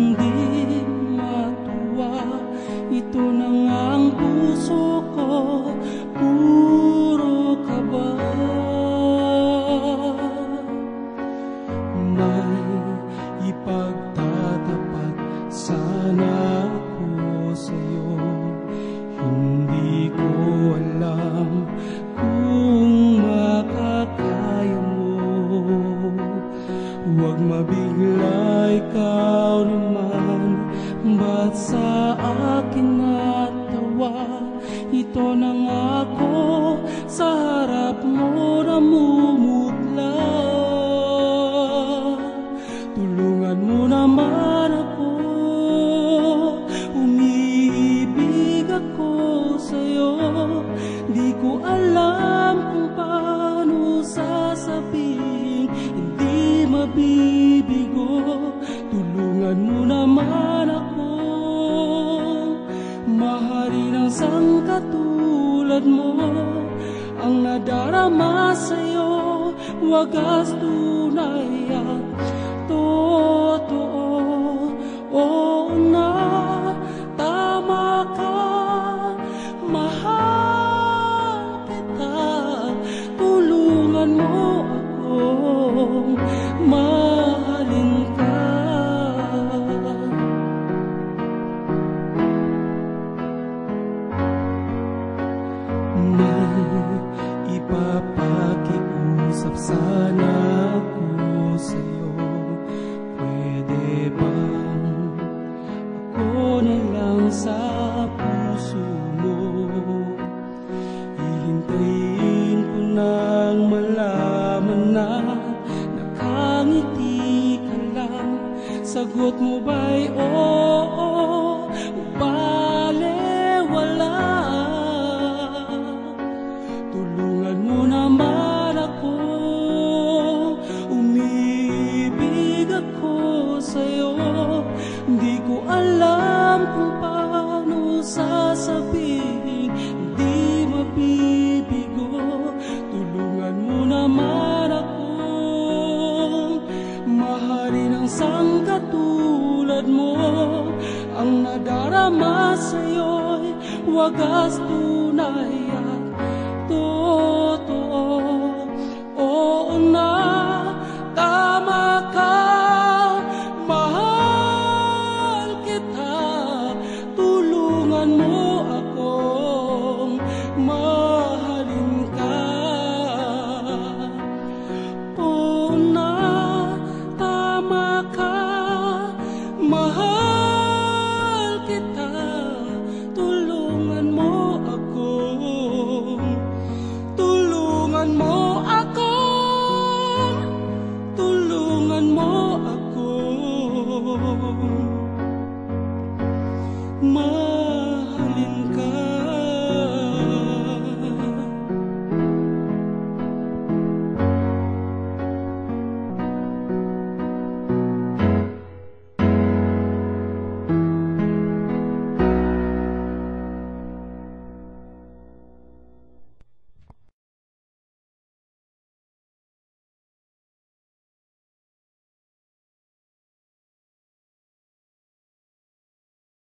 hindi matuwa. Ito na nga ang puso ko, puro kaba. May ipagtatapat sana ako sa'yo, hindi ko alam kung makakaya mo. Huwag mabigla, ikaw naman, ba't sa akin natawa? Ito na nga ako, sa harap mo namumutla. Tulungan mo naman ako, umiibig ako sa'yo. Di ko alam kung paano sasabihin, hindi mabibigo. Tulungan mo naman ako, mahalin ang sangkatulad mo. Ang nadarama sa'yo, wagas tunay at totoo. Oo na, tama ka, mahal kita. Tulungan mo akong mahalin ka. May ipapakiusap sana ako sa'yo. Pwede bang ako na lang sa puso mo? Hihintayin ko nang malaman na nakangiti ka lang. Sagot mo ba'y oo o balewala? Tulungan mo naman ako, umiibig ako sa'yo. Di ko alam kung paano sasabihin, hindi mabibigo. Tulungan mo naman ako, mahalin ang sangkatulad mo. Ang nadarama sa'yo'y wagas tunay at totoo. Oo na, tama ka, mahal kita. Tulungan mo akong mahalin ka. Oo na, tama ka, mahal kita. Tulungan mo akong, tulungan mo akong, tulungan mo akong